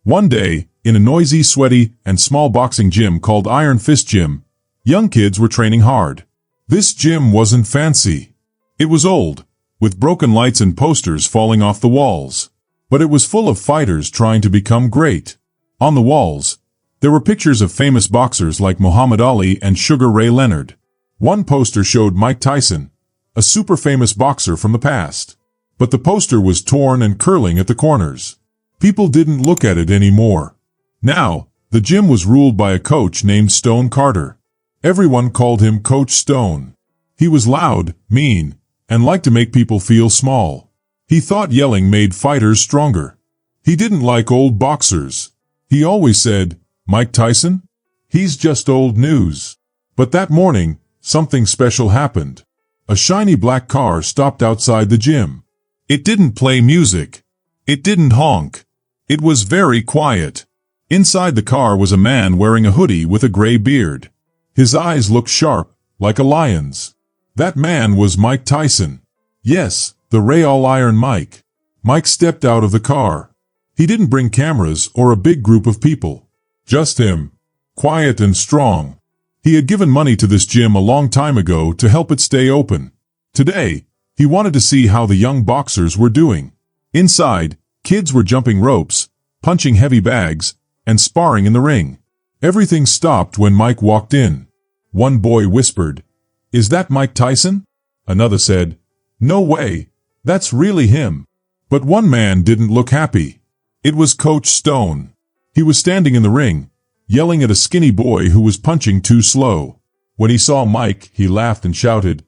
One day, in a noisy, sweaty, and small boxing gym called Iron Fist Gym, young kids were training hard. This gym wasn't fancy. It was old, with broken lights and posters falling off the walls. But it was full of fighters trying to become great. On the walls, there were pictures of famous boxers like Muhammad Ali and Sugar Ray Leonard. One poster showed Mike Tyson, a super famous boxer from the past. But the poster was torn and curling at the corners. People didn't look at it anymore. Now, the gym was ruled by a coach named Stone Carter. Everyone called him Coach Stone. He was loud, mean, and liked to make people feel small. He thought yelling made fighters stronger. He didn't like old boxers. He always said, "Mike Tyson? He's just old news." But that morning, something special happened. A shiny black car stopped outside the gym. It didn't play music. It didn't honk. It was very quiet. Inside the car was a man wearing a hoodie with a gray beard. His eyes looked sharp, like a lion's. That man was Mike Tyson. Yes, the Real Iron Mike. Mike stepped out of the car. He didn't bring cameras or a big group of people. Just him. Quiet and strong. He had given money to this gym a long time ago to help it stay open. Today, he wanted to see how the young boxers were doing. Inside, kids were jumping ropes, punching heavy bags, and sparring in the ring. Everything stopped when Mike walked in. One boy whispered, "Is that Mike Tyson?" Another said, "No way, that's really him." But one man didn't look happy. It was Coach Stone. He was standing in the ring, yelling at a skinny boy who was punching too slow. When he saw Mike, he laughed and shouted,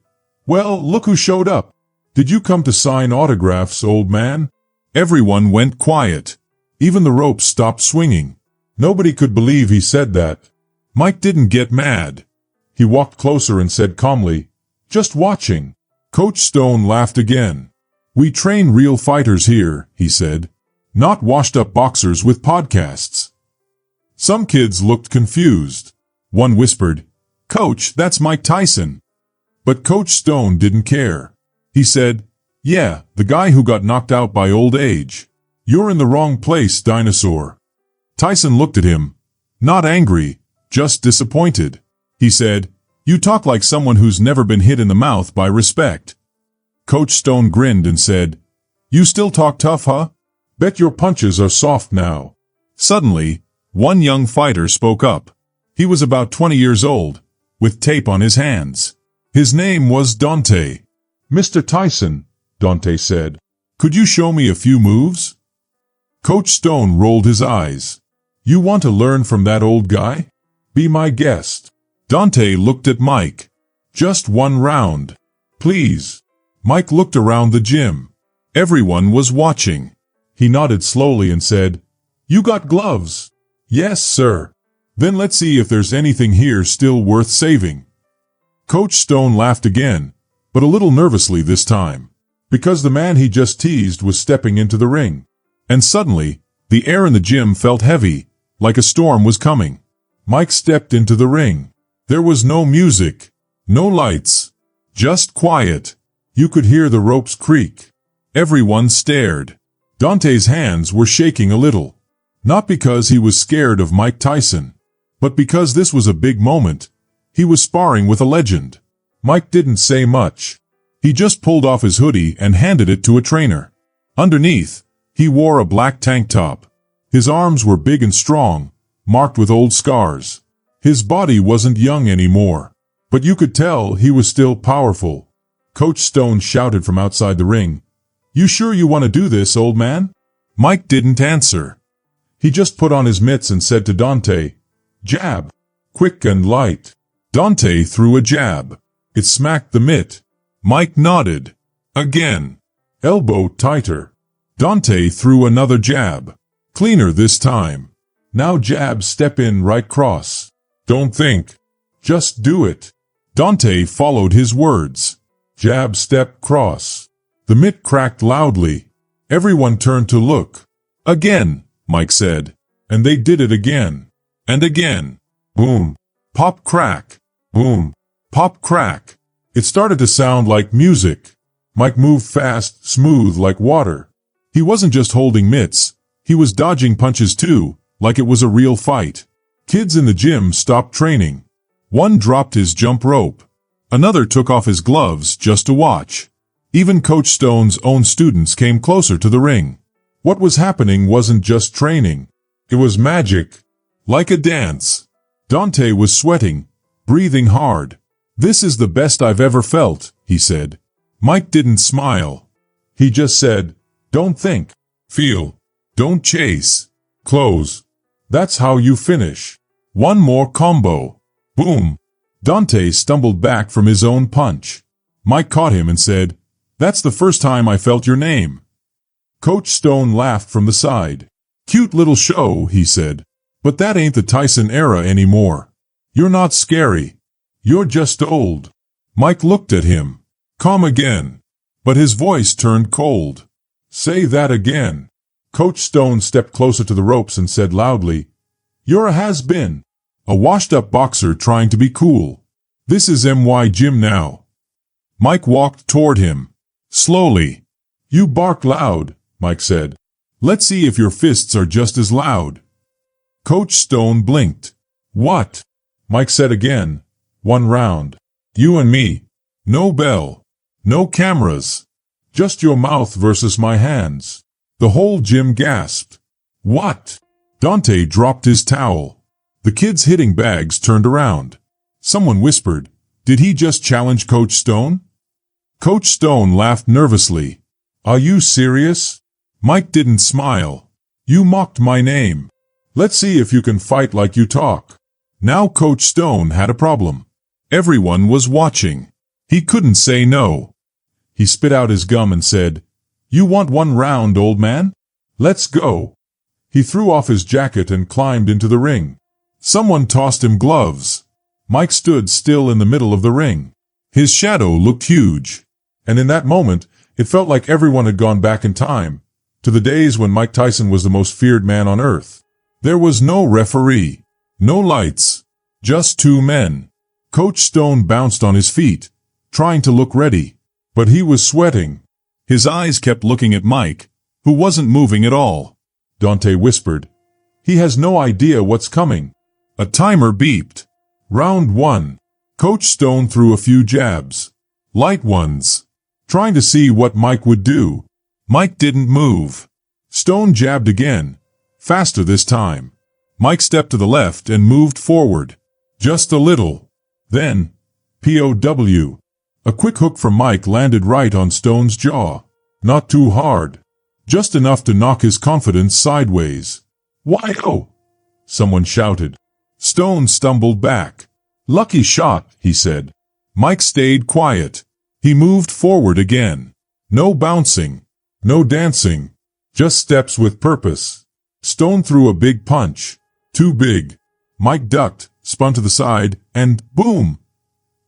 "Well, look who showed up. Did you come to sign autographs, old man?" Everyone went quiet. Even the ropes stopped swinging. Nobody could believe he said that. Mike didn't get mad. He walked closer and said calmly, "Just watching." Coach Stone laughed again. "We train real fighters here," he said. "Not washed-up boxers with podcasts." Some kids looked confused. One whispered, "Coach, that's Mike Tyson." But Coach Stone didn't care. He said, "Yeah, the guy who got knocked out by old age. You're in the wrong place, dinosaur." Tyson looked at him. Not angry, just disappointed. He said, "You talk like someone who's never been hit in the mouth by respect." Coach Stone grinned and said, "You still talk tough, huh? Bet your punches are soft now." Suddenly, one young fighter spoke up. He was about 20 years old, with tape on his hands. His name was Dante. "Mr. Tyson," Dante said, "could you show me a few moves?" Coach Stone rolled his eyes. "You want to learn from that old guy? Be my guest." Dante looked at Mike. "Just one round, please." Mike looked around the gym. Everyone was watching. He nodded slowly and said, "You got gloves?" "Yes, sir." "Then let's see if there's anything here still worth saving." Coach Stone laughed again, but a little nervously this time, because the man he just teased was stepping into the ring. And suddenly, the air in the gym felt heavy, like a storm was coming. Mike stepped into the ring. There was no music, no lights, just quiet. You could hear the ropes creak. Everyone stared. Dante's hands were shaking a little. Not because he was scared of Mike Tyson, but because this was a big moment. He was sparring with a legend. Mike didn't say much. He just pulled off his hoodie and handed it to a trainer. Underneath, he wore a black tank top. His arms were big and strong, marked with old scars. His body wasn't young anymore, but you could tell he was still powerful. Coach Stone shouted from outside the ring, "You sure you want to do this, old man?" Mike didn't answer. He just put on his mitts and said to Dante, "Jab, quick and light." Dante threw a jab. It smacked the mitt. Mike nodded. Again. Elbow tighter. Dante threw another jab. Cleaner this time. Now jab, step in, right cross. Don't think. Just do it. Dante followed his words. Jab, step, cross. The mitt cracked loudly. Everyone turned to look. "Again," Mike said. And they did it again. And again. Boom. Pop, crack. Boom. Pop, crack. It started to sound like music. Mike moved fast, smooth like water. He wasn't just holding mitts. He was dodging punches too, like it was a real fight. Kids in the gym stopped training. One dropped his jump rope. Another took off his gloves just to watch. Even Coach Stone's own students came closer to the ring. What was happening wasn't just training. It was magic. Like a dance. Dante was sweating, breathing hard. "This is the best I've ever felt," he said. Mike didn't smile. He just said, "Don't think. Feel. Don't chase. Close. That's how you finish." One more combo. Boom. Dante stumbled back from his own punch. Mike caught him and said, "That's the first time I felt your name." Coach Stone laughed from the side. "Cute little show," he said. "But that ain't the Tyson era anymore. You're not scary. You're just old." Mike looked at him. "Come again." But his voice turned cold. "Say that again." Coach Stone stepped closer to the ropes and said loudly, "You're a has-been. A washed-up boxer trying to be cool. This is MY Jim now." Mike walked toward him. Slowly. "You bark loud," Mike said. "Let's see if your fists are just as loud." Coach Stone blinked. "What?" Mike said again. "1 round. You and me. No bell. No cameras. Just your mouth versus my hands." The whole gym gasped. "What?" Dante dropped his towel. The kids hitting bags turned around. Someone whispered, "Did he just challenge Coach Stone?" Coach Stone laughed nervously. "Are you serious?" Mike didn't smile. "You mocked my name. Let's see if you can fight like you talk." Now Coach Stone had a problem. Everyone was watching. He couldn't say no. He spit out his gum and said, "You want 1 round, old man? Let's go." He threw off his jacket and climbed into the ring. Someone tossed him gloves. Mike stood still in the middle of the ring. His shadow looked huge. And in that moment, it felt like everyone had gone back in time, to the days when Mike Tyson was the most feared man on earth. There was no referee, no lights, just 2 men. Coach Stone bounced on his feet, trying to look ready, but he was sweating. His eyes kept looking at Mike, who wasn't moving at all. Dante whispered, "He has no idea what's coming." A timer beeped. Round 1. Coach Stone threw a few jabs. Light ones. Trying to see what Mike would do. Mike didn't move. Stone jabbed again. Faster this time. Mike stepped to the left and moved forward. Just a little. Then, POW. A quick hook from Mike landed right on Stone's jaw. Not too hard. Just enough to knock his confidence sideways. "Why oh!" someone shouted. Stone stumbled back. "Lucky shot," he said. Mike stayed quiet. He moved forward again. No bouncing. No dancing. Just steps with purpose. Stone threw a big punch. Too big. Mike ducked, spun to the side, and boom!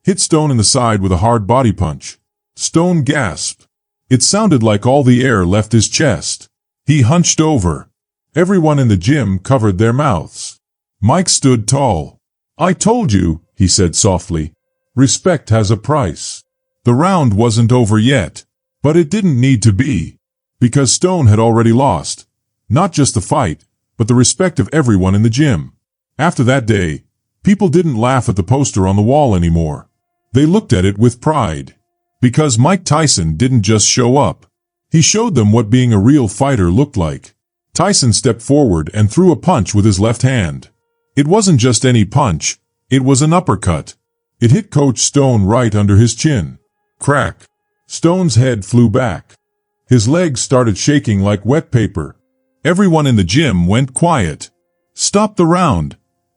Hit Stone in the side with a hard body punch. Stone gasped. It sounded like all the air left his chest. He hunched over. Everyone in the gym covered their mouths. Mike stood tall. "I told you," he said softly. "Respect has a price." The round wasn't over yet. But it didn't need to be. Because Stone had already lost. Not just the fight, but the respect of everyone in the gym. After that day, people didn't laugh at the poster on the wall anymore. They looked at it with pride. Because Mike Tyson didn't just show up. He showed them what being a real fighter looked like. Tyson stepped forward and threw a punch with his left hand. It wasn't just any punch, it was an uppercut. It hit Coach Stone right under his chin. Crack. Stone's head flew back. His legs started shaking like wet paper. Everyone in the gym went quiet. "Stop the round,"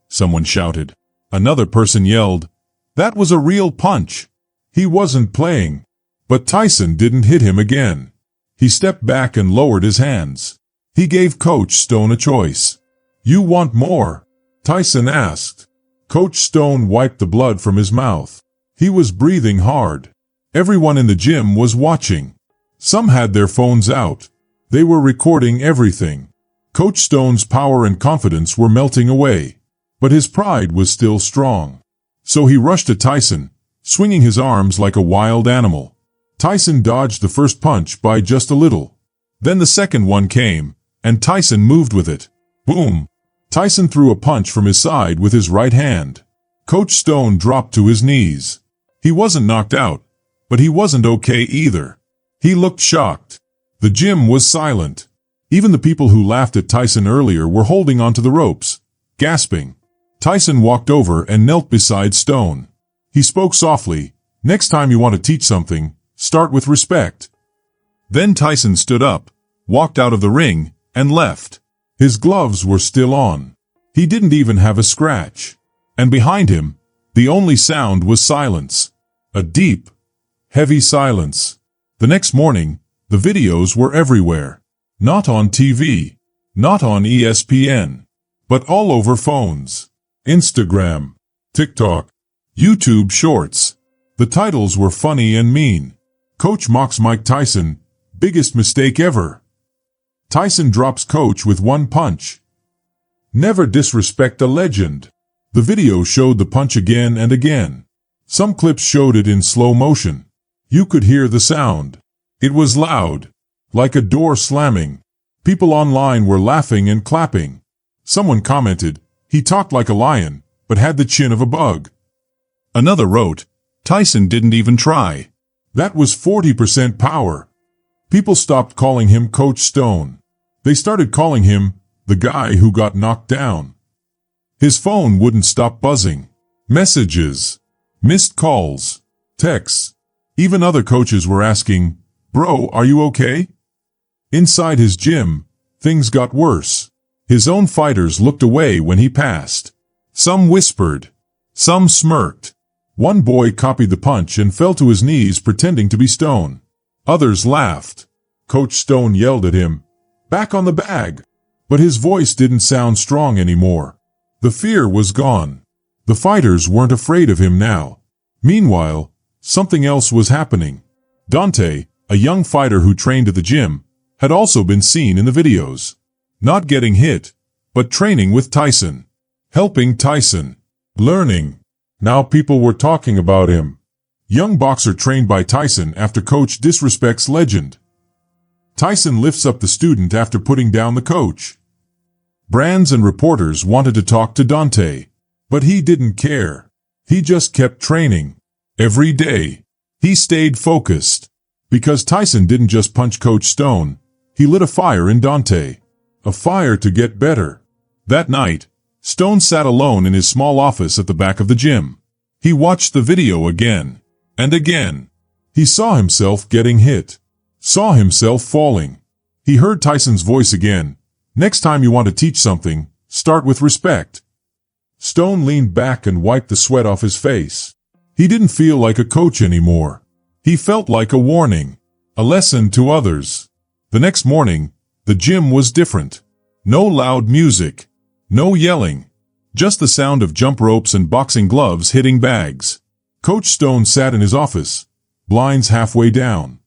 someone shouted. Another person yelled, "That was a real punch." He wasn't playing. But Tyson didn't hit him again. He stepped back and lowered his hands. He gave Coach Stone a choice. "You want more?" Tyson asked. Coach Stone wiped the blood from his mouth. He was breathing hard. Everyone in the gym was watching. Some had their phones out. They were recording everything. Coach Stone's power and confidence were melting away. But his pride was still strong. So he rushed at Tyson, swinging his arms like a wild animal. Tyson dodged the first punch by just a little. Then the second one came, and Tyson moved with it. Boom! Tyson threw a punch from his side with his right hand. Coach Stone dropped to his knees. He wasn't knocked out, but he wasn't okay either. He looked shocked. The gym was silent. Even the people who laughed at Tyson earlier were holding onto the ropes, gasping. Tyson walked over and knelt beside Stone. He spoke softly, "Next time you want to teach something, start with respect." Then Tyson stood up, walked out of the ring, and left. His gloves were still on. He didn't even have a scratch. And behind him, the only sound was silence. A deep, heavy silence. The next morning, the videos were everywhere. Not on TV, not on ESPN, but all over phones. Instagram, TikTok, YouTube Shorts. The titles were funny and mean. Coach mocks Mike Tyson, biggest mistake ever. Tyson drops coach with one punch. Never disrespect a legend. The video showed the punch again and again. Some clips showed it in slow motion. You could hear the sound. It was loud, like a door slamming. People online were laughing and clapping. Someone commented, "He talked like a lion, but had the chin of a bug." Another wrote, "Tyson didn't even try. That was 40% power." People stopped calling him Coach Stone. They started calling him the guy who got knocked down. His phone wouldn't stop buzzing. Messages, missed calls, texts. Even other coaches were asking, "Bro, are you okay?" Inside his gym, things got worse. His own fighters looked away when he passed. Some whispered. Some smirked. One boy copied the punch and fell to his knees pretending to be Stone. Others laughed. Coach Stone yelled at him, "Back on the bag." But his voice didn't sound strong anymore. The fear was gone. The fighters weren't afraid of him now. Meanwhile, something else was happening. Dante, a young fighter who trained at the gym, had also been seen in the videos. Not getting hit, but training with Tyson. Helping Tyson. Learning. Now people were talking about him. Young boxer trained by Tyson after coach disrespects legend. Tyson lifts up the student after putting down the coach. Brands and reporters wanted to talk to Dante, but he didn't care. He just kept training. Every day. He stayed focused. Because Tyson didn't just punch Coach Stone, he lit a fire in Dante. A fire to get better. That night, Stone sat alone in his small office at the back of the gym. He watched the video again. And again. He saw himself getting hit. Saw himself falling. He heard Tyson's voice again. "Next time you want to teach something, start with respect." Stone leaned back and wiped the sweat off his face. He didn't feel like a coach anymore. He felt like a warning. A lesson to others. The next morning, the gym was different. No loud music. No yelling. Just the sound of jump ropes and boxing gloves hitting bags. Coach Stone sat in his office, blinds halfway down.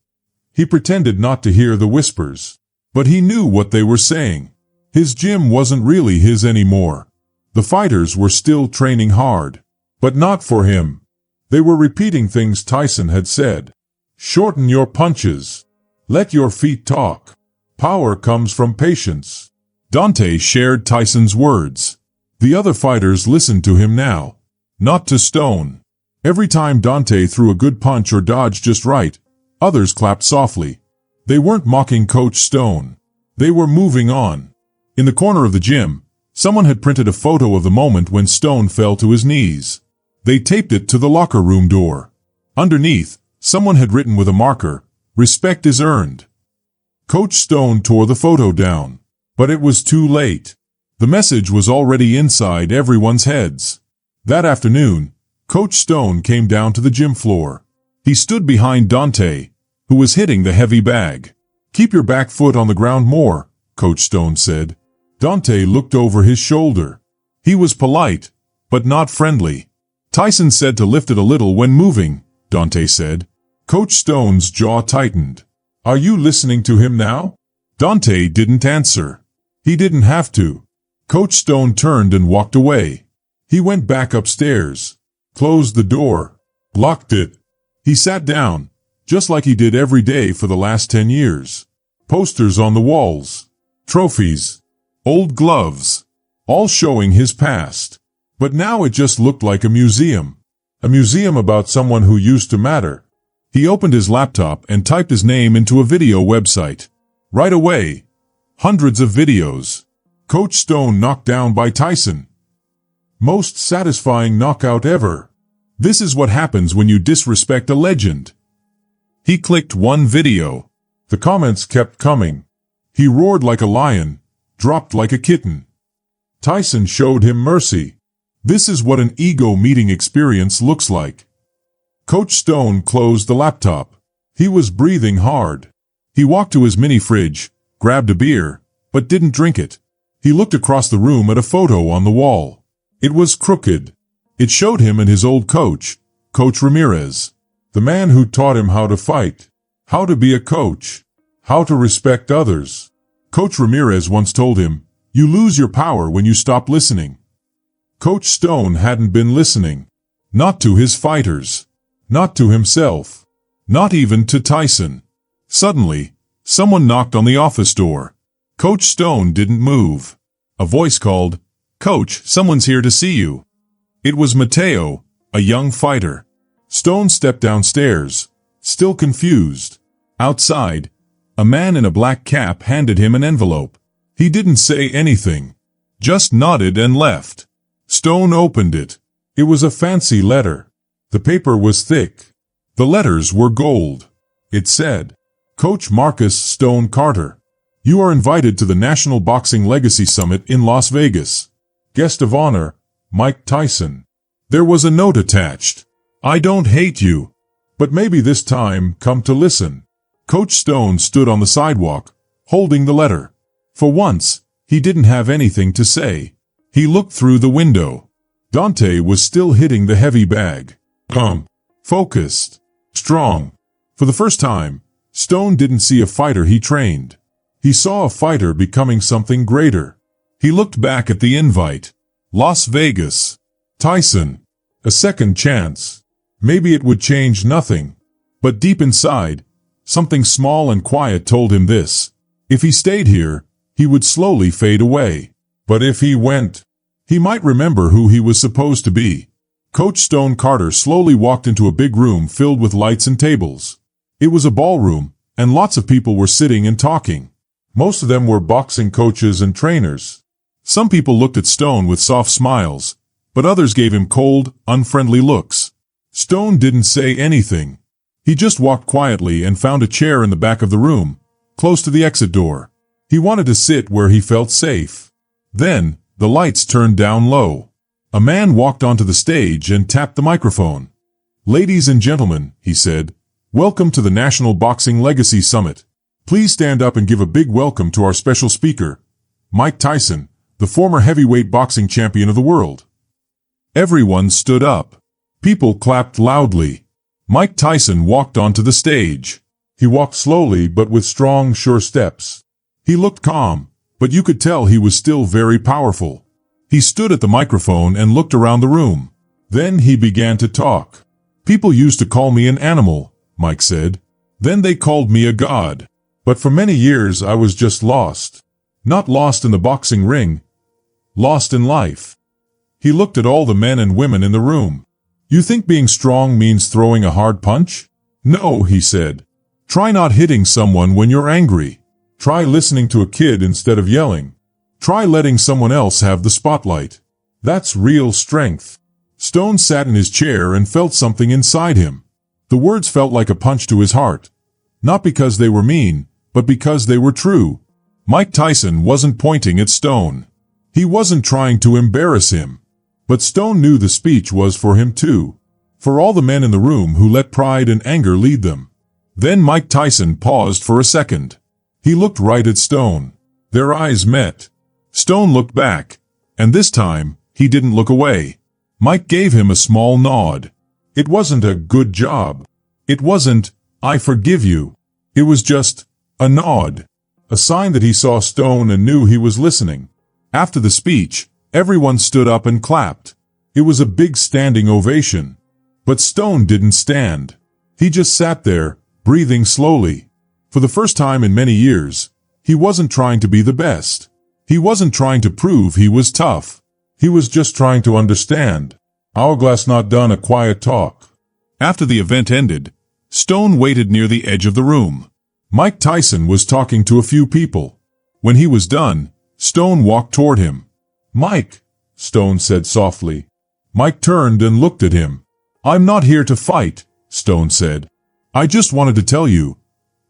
He pretended not to hear the whispers. But he knew what they were saying. His gym wasn't really his anymore. The fighters were still training hard. But not for him. They were repeating things Tyson had said. Shorten your punches. Let your feet talk. Power comes from patience. Dante shared Tyson's words. The other fighters listened to him now. Not to Stone. Every time Dante threw a good punch or dodged just right, others clapped softly. They weren't mocking Coach Stone. They were moving on. In the corner of the gym, someone had printed a photo of the moment when Stone fell to his knees. They taped it to the locker room door. Underneath, someone had written with a marker, "Respect is earned." Coach Stone tore the photo down. But it was too late. The message was already inside everyone's heads. That afternoon, Coach Stone came down to the gym floor. He stood behind Dante, who was hitting the heavy bag. "Keep your back foot on the ground more," Coach Stone said. Dante looked over his shoulder. He was polite, but not friendly. Tyson said to lift it a little when moving, Dante said. Coach Stone's jaw tightened. "Are you listening to him now?" Dante didn't answer. He didn't have to. Coach Stone turned and walked away. He went back upstairs, closed the door, locked it. He sat down, just like he did every day for the last 10 years. Posters on the walls. trophies, old gloves, all showing his past. But now it just looked like a museum. A museum about someone who used to matter. He opened his laptop and typed his name into a video website. Right away, hundreds of videos. Coach Stone knocked down by Tyson. Most satisfying knockout ever. This is what happens when you disrespect a legend. He clicked one video. The comments kept coming. He roared like a lion, dropped like a kitten. Tyson showed him mercy. This is what an ego-meeting experience looks like. Coach Stone closed the laptop. He was breathing hard. He walked to his mini fridge, grabbed a beer, but didn't drink it. He looked across the room at a photo on the wall. It was crooked. It showed him and his old coach, Coach Ramirez. The man who taught him how to fight, how to be a coach, how to respect others. Coach Ramirez once told him, "You lose your power when you stop listening." Coach Stone hadn't been listening. Not to his fighters. Not to himself. Not even to Tyson. Suddenly, someone knocked on the office door. Coach Stone didn't move. A voice called, "Coach, someone's here to see you." It was Mateo, a young fighter. Stone stepped downstairs, still confused. Outside, a man in a black cap handed him an envelope. He didn't say anything. Just nodded and left. Stone opened it. It was a fancy letter. The paper was thick. The letters were gold. It said, "Coach Marcus Stone Carter, you are invited to the National Boxing Legacy Summit in Las Vegas. Guest of honor, Mike Tyson." There was a note attached. "I don't hate you, but maybe this time come to listen." Coach Stone stood on the sidewalk, holding the letter. For once, he didn't have anything to say. He looked through the window. Dante was still hitting the heavy bag. Calm, focused, strong. For the first time, Stone didn't see a fighter he trained. He saw a fighter becoming something greater. He looked back at the invite. Las Vegas. Tyson. A second chance. Maybe it would change nothing. But deep inside, something small and quiet told him this. If he stayed here, he would slowly fade away. But if he went, he might remember who he was supposed to be. Coach Stone Carter slowly walked into a big room filled with lights and tables. It was a ballroom, and lots of people were sitting and talking. Most of them were boxing coaches and trainers. Some people looked at Stone with soft smiles, but others gave him cold, unfriendly looks. Stone didn't say anything. He just walked quietly and found a chair in the back of the room, close to the exit door. He wanted to sit where he felt safe. Then, the lights turned down low. A man walked onto the stage and tapped the microphone. "Ladies and gentlemen," he said, "welcome to the National Boxing Legacy Summit. Please stand up and give a big welcome to our special speaker, Mike Tyson, the former heavyweight boxing champion of the world." Everyone stood up. People clapped loudly. Mike Tyson walked onto the stage. He walked slowly but with strong, sure steps. He looked calm, but you could tell he was still very powerful. He stood at the microphone and looked around the room. Then he began to talk. "People used to call me an animal," Mike said. "Then they called me a god. But for many years I was just lost. Not lost in the boxing ring. Lost in life." He looked at all the men and women in the room. "You think being strong means throwing a hard punch? No," he said. "Try not hitting someone when you're angry. Try listening to a kid instead of yelling. Try letting someone else have the spotlight. That's real strength." Stone sat in his chair and felt something inside him. The words felt like a punch to his heart. Not because they were mean, but because they were true. Mike Tyson wasn't pointing at Stone. He wasn't trying to embarrass him. But Stone knew the speech was for him too. For all the men in the room who let pride and anger lead them. Then Mike Tyson paused for a second. He looked right at Stone. Their eyes met. Stone looked back, and this time, he didn't look away. Mike gave him a small nod. It wasn't a "good job." It wasn't, "I forgive you." It was just a nod. A sign that he saw Stone and knew he was listening. After the speech, everyone stood up and clapped. It was a big standing ovation. But Stone didn't stand. He just sat there, breathing slowly. For the first time in many years, He wasn't trying to be the best. He wasn't trying to prove he was tough. He was just trying to understand. Hourglass not done a quiet talk. After the event ended, Stone waited near the edge of the room. Mike Tyson was talking to a few people. When he was done, Stone walked toward him. "Mike," Stone said softly. Mike turned and looked at him. "I'm not here to fight," Stone said. "I just wanted to tell you.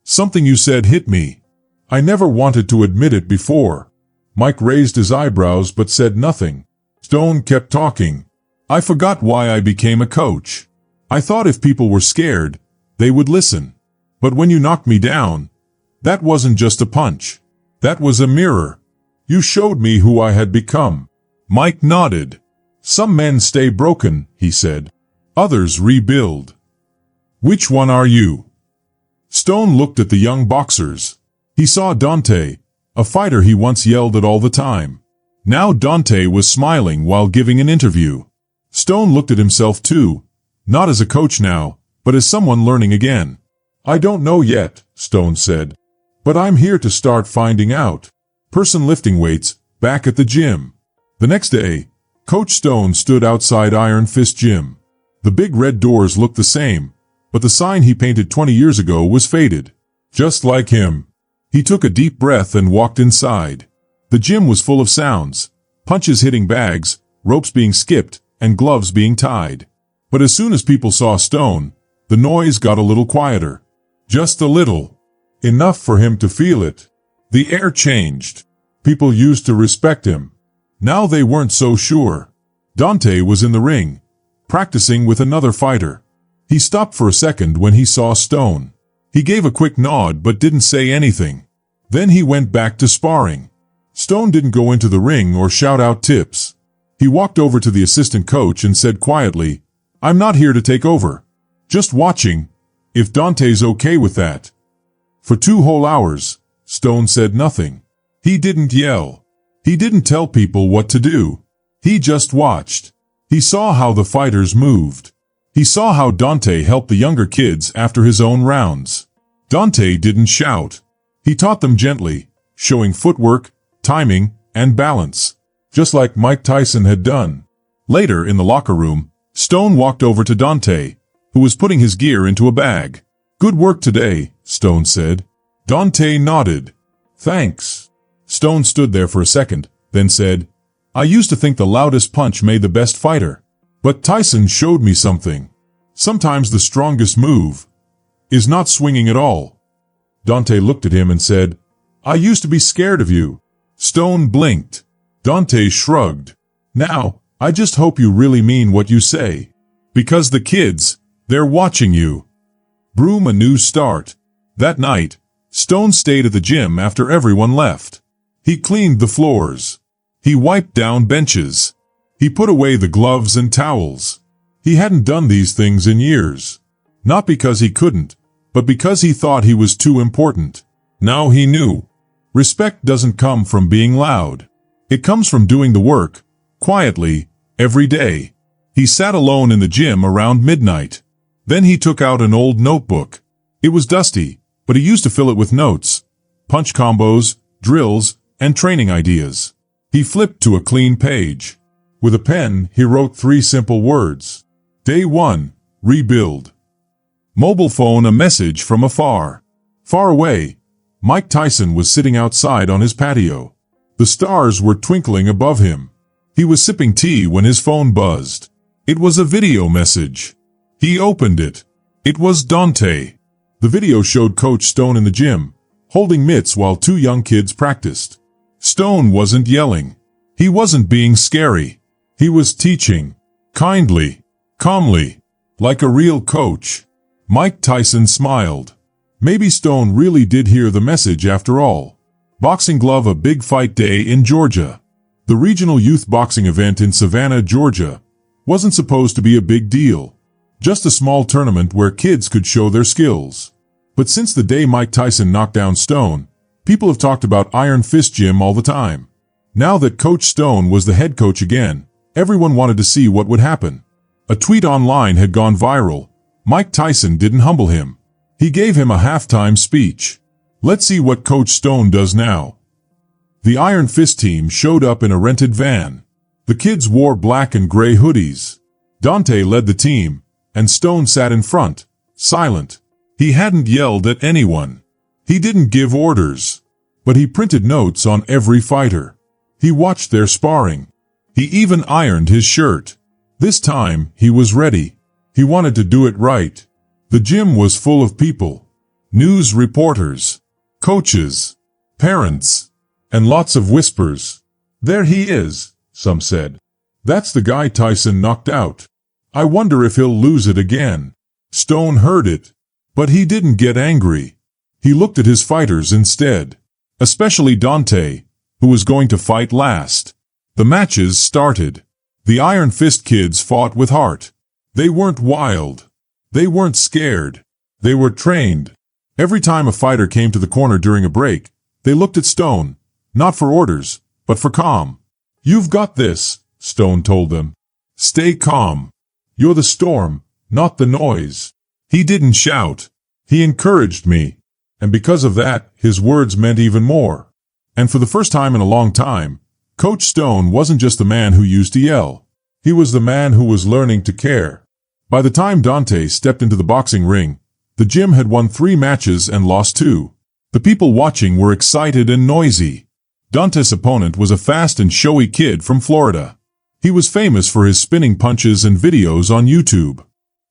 Something you said hit me. I never wanted to admit it before." Mike raised his eyebrows but said nothing. Stone kept talking. "I forgot why I became a coach. I thought if people were scared, they would listen. But when you knocked me down, that wasn't just a punch. That was a mirror. You showed me who I had become." Mike nodded. "Some men stay broken," he said. "Others rebuild. Which one are you?" Stone looked at the young boxers. He saw Dante, a fighter he once yelled at all the time. Now Dante was smiling while giving an interview. Stone looked at himself too, not as a coach now, but as someone learning again. "I don't know yet," Stone said. "But I'm here to start finding out." Person lifting weights, back at the gym. The next day, Coach Stone stood outside Iron Fist Gym. The big red doors looked the same, but the sign he painted 20 years ago was faded. Just like him. He took a deep breath and walked inside. The gym was full of sounds, punches hitting bags, ropes being skipped, and gloves being tied. But as soon as people saw Stone, the noise got a little quieter. Just a little. Enough for him to feel it. The air changed. People used to respect him. Now they weren't so sure. Dante was in the ring, practicing with another fighter. He stopped for a second when he saw Stone. He gave a quick nod but didn't say anything. Then he went back to sparring. Stone didn't go into the ring or shout out tips. He walked over to the assistant coach and said quietly, "I'm not here to take over. Just watching, if Dante's okay with that." For 2 whole hours, Stone said nothing. He didn't yell. He didn't tell people what to do. He just watched. He saw how the fighters moved. He saw how Dante helped the younger kids after his own rounds. Dante didn't shout. He taught them gently, showing footwork, timing, and balance, just like Mike Tyson had done. Later in the locker room, Stone walked over to Dante, who was putting his gear into a bag. "Good work today," Stone said. Dante nodded. "Thanks." Stone stood there for a second, then said, "I used to think the loudest punch made the best fighter. But Tyson showed me something. Sometimes the strongest move is not swinging at all." Dante looked at him and said, "I used to be scared of you." Stone blinked. Dante shrugged. "Now, I just hope you really mean what you say. Because the kids, they're watching you." Broom a new start. That night, Stone stayed at the gym after everyone left. He cleaned the floors. He wiped down benches. He put away the gloves and towels. He hadn't done these things in years. Not because he couldn't, but because he thought he was too important. Now he knew. Respect doesn't come from being loud. It comes from doing the work, quietly, every day. He sat alone in the gym around midnight. Then he took out an old notebook. It was dusty, but he used to fill it with notes, punch combos, drills, and training ideas. He flipped to a clean page. With a pen, he wrote 3 simple words. Day 1, rebuild. Mobile phone, a message from afar. Far away, Mike Tyson was sitting outside on his patio. The stars were twinkling above him. He was sipping tea when his phone buzzed. It was a video message. He opened it. It was Dante. The video showed Coach Stone in the gym, holding mitts while 2 young kids practiced. Stone wasn't yelling. He wasn't being scary. He was teaching. Kindly. Calmly. Like a real coach. Mike Tyson smiled. Maybe Stone really did hear the message after all. Boxing glove, a big fight day in Georgia. The regional youth boxing event in Savannah, Georgia, wasn't supposed to be a big deal. Just a small tournament where kids could show their skills. But since the day Mike Tyson knocked down Stone, people have talked about Iron Fist Gym all the time. Now that Coach Stone was the head coach again, everyone wanted to see what would happen. A tweet online had gone viral. Mike Tyson didn't humble him. He gave him a halftime speech. Let's see what Coach Stone does now. The Iron Fist team showed up in a rented van. The kids wore black and gray hoodies. Dante led the team, and Stone sat in front, silent. He hadn't yelled at anyone. He didn't give orders. But he printed notes on every fighter. He watched their sparring. He even ironed his shirt. This time, he was ready. He wanted to do it right. The gym was full of people. News reporters, coaches, parents, and lots of whispers. There he is, some said. That's the guy Tyson knocked out. I wonder if he'll lose it again. Stone heard it, but he didn't get angry. He looked at his fighters instead, especially Dante, who was going to fight last. The matches started. The Iron Fist kids fought with heart. They weren't wild. They weren't scared. They were trained. Every time a fighter came to the corner during a break, they looked at Stone, not for orders, but for calm. You've got this, Stone told them. Stay calm. You're the storm, not the noise. He didn't shout. He encouraged me. And because of that, his words meant even more. And for the first time in a long time, Coach Stone wasn't just the man who used to yell. He was the man who was learning to care. By the time Dante stepped into the boxing ring, the gym had won 3 matches and lost 2. The people watching were excited and noisy. Dante's opponent was a fast and showy kid from Florida. He was famous for his spinning punches and videos on YouTube.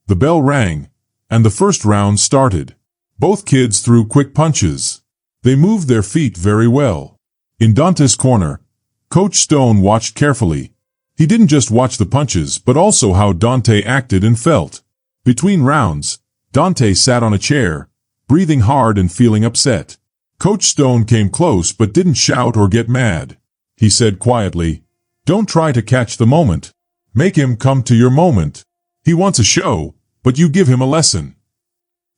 The bell rang, and the first round started. Both kids threw quick punches. They moved their feet very well. In Dante's corner, Coach Stone watched carefully. He didn't just watch the punches, but also how Dante acted and felt. Between rounds, Dante sat on a chair, breathing hard and feeling upset. Coach Stone came close but didn't shout or get mad. He said quietly, "Don't try to catch the moment. Make him come to your moment. He wants a show, but you give him a lesson."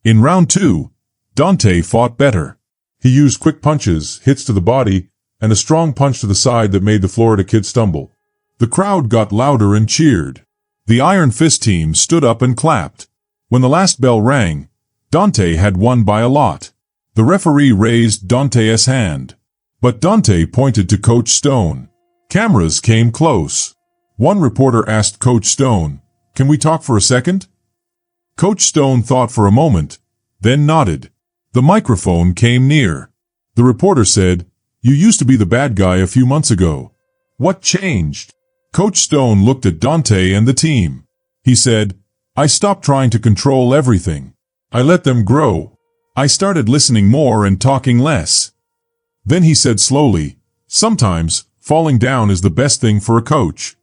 In round 2, Dante fought better. He used quick punches, hits to the body, and a strong punch to the side that made the Florida kid stumble. The crowd got louder and cheered. The Iron Fist team stood up and clapped. When the last bell rang, Dante had won by a lot. The referee raised Dante's hand. But Dante pointed to Coach Stone. Cameras came close. One reporter asked Coach Stone, "Can we talk for a second?" Coach Stone thought for a moment, then nodded. The microphone came near. The reporter said, "You used to be the bad guy a few months ago. What changed?" Coach Stone looked at Dante and the team. He said, "I stopped trying to control everything. I let them grow. I started listening more and talking less." Then he said slowly, "Sometimes, falling down is the best thing for a coach."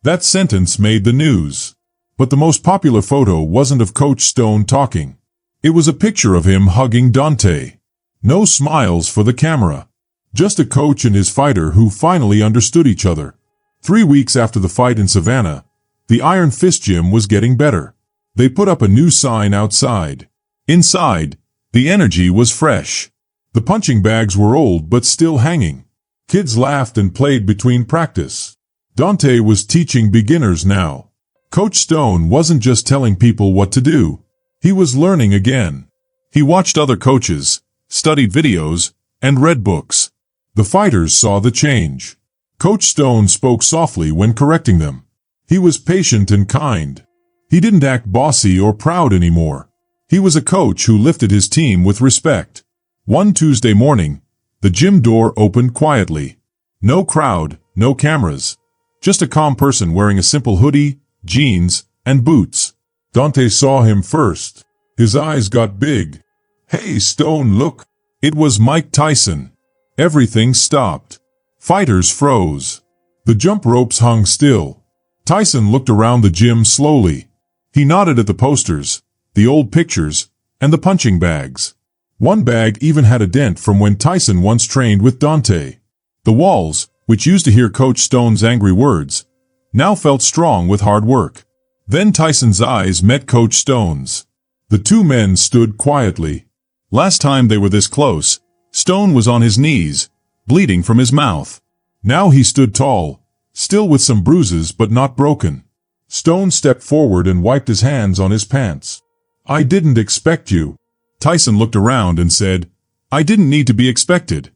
That sentence made the news. But the most popular photo wasn't of Coach Stone talking. It was a picture of him hugging Dante. No smiles for the camera. Just a coach and his fighter who finally understood each other. 3 weeks after the fight in Savannah, the Iron Fist gym was getting better. They put up a new sign outside. Inside, the energy was fresh. The punching bags were old but still hanging. Kids laughed and played between practice. Dante was teaching beginners now. Coach Stone wasn't just telling people what to do. He was learning again. He watched other coaches, studied videos, and read books. The fighters saw the change. Coach Stone spoke softly when correcting them. He was patient and kind. He didn't act bossy or proud anymore. He was a coach who lifted his team with respect. One Tuesday morning, the gym door opened quietly. No crowd, no cameras. Just a calm person wearing a simple hoodie, jeans, and boots. Dante saw him first. His eyes got big. "Hey, Stone, look." It was Mike Tyson. Everything stopped. Fighters froze. The jump ropes hung still. Tyson looked around the gym slowly. He nodded at the posters, the old pictures, and the punching bags. One bag even had a dent from when Tyson once trained with Dante. The walls, which used to hear Coach Stone's angry words, now felt strong with hard work. Then Tyson's eyes met Coach Stone's. The two men stood quietly. Last time they were this close, Stone was on his knees, bleeding from his mouth. Now he stood tall, still with some bruises but not broken. Stone stepped forward and wiped his hands on his pants. "I didn't expect you." Tyson looked around and said, I didn't need to be expected.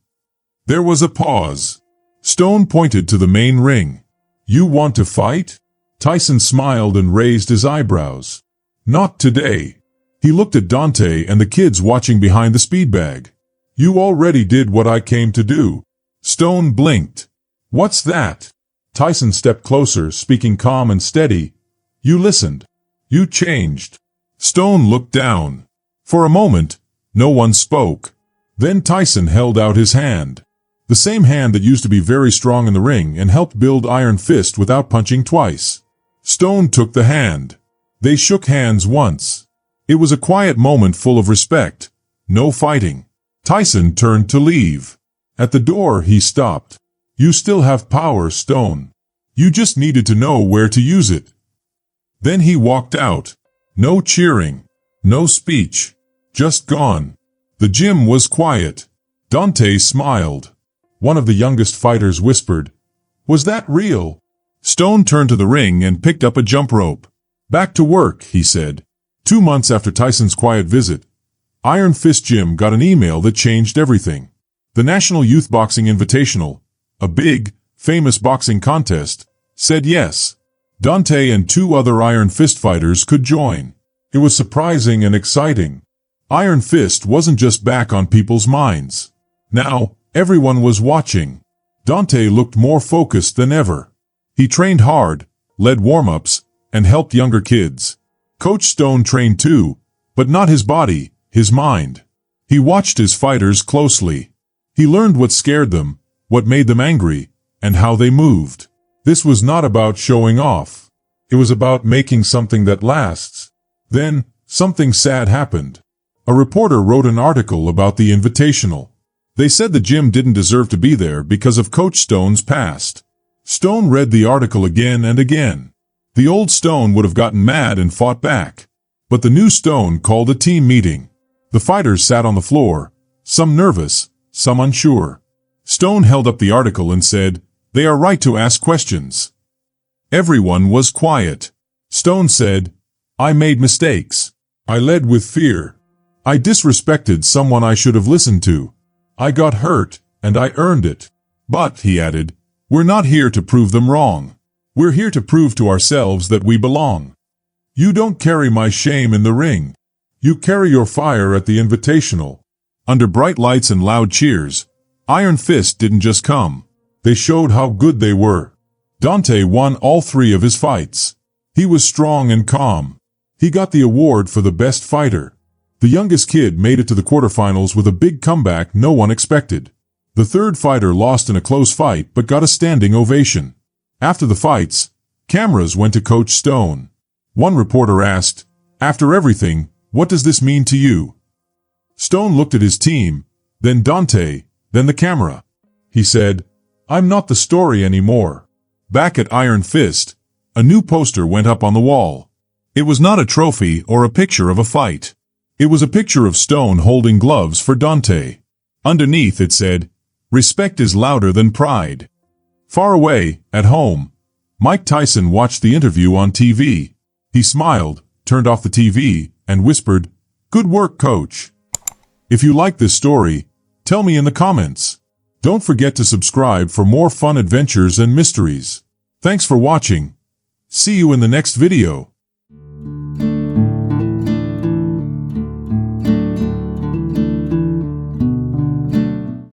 There was a pause. Stone pointed to the main ring. You want to fight? Tyson smiled and raised his eyebrows. Not today. He looked at Dante and the kids watching behind the speed bag. You already did what I came to do. Stone blinked. What's that? Tyson stepped closer, speaking calm and steady. You listened. You changed. Stone looked down. For a moment, no one spoke. Then Tyson held out his hand. The same hand that used to be very strong in the ring and helped build Iron Fist without punching twice. Stone took the hand. They shook hands once. It was a quiet moment full of respect. No fighting. Tyson turned to leave. At the door, he stopped. You still have power, Stone. You just needed to know where to use it. Then he walked out. No cheering. No speech. Just gone. The gym was quiet. Dante smiled. One of the youngest fighters whispered, Was that real? Stone turned to the ring and picked up a jump rope. Back to work, he said. 2 months after Tyson's quiet visit, Iron Fist Gym got an email that changed everything. The National Youth Boxing Invitational, a big, famous boxing contest, said yes. Dante and 2 other Iron Fist fighters could join. It was surprising and exciting. Iron Fist wasn't just back on people's minds. Now, everyone was watching. Dante looked more focused than ever. He trained hard, led warm-ups, and helped younger kids. Coach Stone trained too, but not his body, his mind. He watched his fighters closely. He learned what scared them, what made them angry, and how they moved. This was not about showing off. It was about making something that lasts. Then, something sad happened. A reporter wrote an article about the invitational. They said the gym didn't deserve to be there because of Coach Stone's past. Stone read the article again and again. The old Stone would have gotten mad and fought back. But the new Stone called a team meeting. The fighters sat on the floor, some nervous, some unsure. Stone held up the article and said, They are right to ask questions. Everyone was quiet. Stone said, I made mistakes. I led with fear. I disrespected someone I should have listened to. I got hurt, and I earned it. But, he added, we're not here to prove them wrong. We're here to prove to ourselves that we belong. You don't carry my shame in the ring. You carry your fire at the invitational. Under bright lights and loud cheers, Iron Fist didn't just come. They showed how good they were. Dante won all 3 of his fights. He was strong and calm. He got the award for the best fighter. The youngest kid made it to the quarterfinals with a big comeback no one expected. The 3rd fighter lost in a close fight but got a standing ovation. After the fights, cameras went to Coach Stone. One reporter asked, After everything, what does this mean to you? Stone looked at his team, then Dante, then the camera. He said, I'm not the story anymore. Back at Iron Fist, a new poster went up on the wall. It was not a trophy or a picture of a fight. It was a picture of Stone holding gloves for Dante. Underneath it said, Respect is louder than pride. Far away, at home, Mike Tyson watched the interview on TV. He smiled, turned off the TV, and whispered, Good work, coach. If you like this story, tell me in the comments. Don't forget to subscribe for more fun adventures and mysteries. Thanks for watching. See you in the next video.